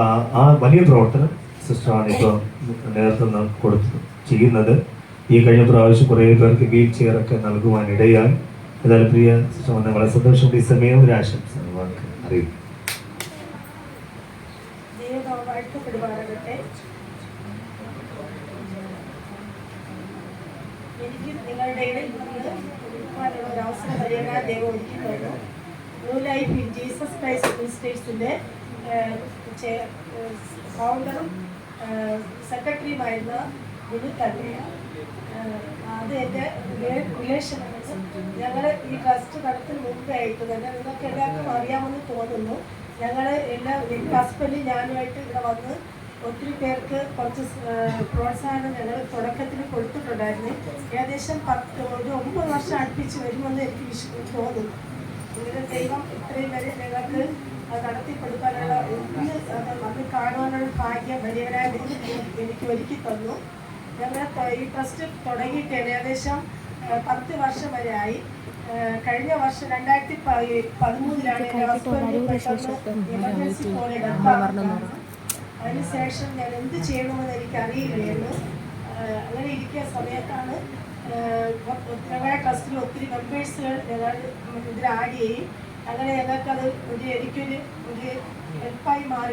ആ വലിയ പ്രവർത്തനം സിസ്റ്ററാണ് ഇപ്പോൾ നേതൃത്വം ചെയ്യുന്നത്. ഈ കഴിഞ്ഞ പ്രാവശ്യം കുറേ പേർക്ക് വീൽ ചെയറൊക്കെ നൽകുവാനിടയായി. ഏതായാലും പ്രിയ സിസ്റ്റർ വന്ന വളരെ സന്തോഷം. ഈ സമയം ഒരു ആശംസ അറിയിക്കും. എനിക്ക് നിങ്ങളുടെ ഇടയിൽ നിന്ന് ഒരു അവസരം വരിക ദൈവം ഒരുക്കി തന്നു. New life in Jesus Christ മിനിസ്റ്റേഴ്സിൻ്റെ ഫൗണ്ടറും സെക്രട്ടറിയുമായിരുന്ന ഇത് തന്നെയാണ്. അത് എൻ്റെ റിലേഷനാണ്. ഞങ്ങൾ ഈ ട്രസ്റ്റ് നടത്തിന് മുമ്പായിട്ട് തന്നെ നിങ്ങൾക്ക് എല്ലാവർക്കും അറിയാമെന്ന് തോന്നുന്നു. ഞങ്ങൾ എല്ലാ ഹസ്ബൻഡും ഞാനുമായിട്ട് ഇവിടെ വന്ന് ഒത്തിരി പേർക്ക് കുറച്ച് പ്രോത്സാഹനം ഞങ്ങൾ തുടക്കത്തിൽ കൊടുത്തിട്ടുണ്ടായിരുന്നു. ഏകദേശം 9 വർഷം അടുപ്പിച്ച് വരുമെന്ന് എനിക്ക് തോന്നുന്നു. ഇങ്ങനെ ദൈവം ഇത്രയും വരെ ഞങ്ങൾക്ക് നടത്തിക്കൊടുക്കാനുള്ള അത് കാണുവാനുള്ള ഭാഗ്യം വലിയവരായ എനിക്ക് ഒരുക്കി തന്നു. ഞങ്ങൾ ഈ ട്രസ്റ്റ് തുടങ്ങിയിട്ട് ഏകദേശം 10 വർഷം വരെ ആയി. കഴിഞ്ഞ വർഷം 2013 എൻ്റെ ഹസ്ബൻഡ് എമർജൻസി കോളിൽ അതിനുശേഷം ഞാൻ എന്ത് ചെയ്യണമെന്ന് എനിക്ക് അറിയില്ലായിരുന്നു. അങ്ങനെ ഇരിക്കുന്ന സമയത്താണ് ഞങ്ങളുടെ ട്രസ്റ്റിൽ ഒത്തിരി മെമ്പേഴ്സുകൾ ഞങ്ങൾ ഇതിൽ ആഡ് ചെയ്യും. അങ്ങനെ ഞങ്ങൾക്കത് എനിക്കൊരു ഹെൽപ്പായി മാറി.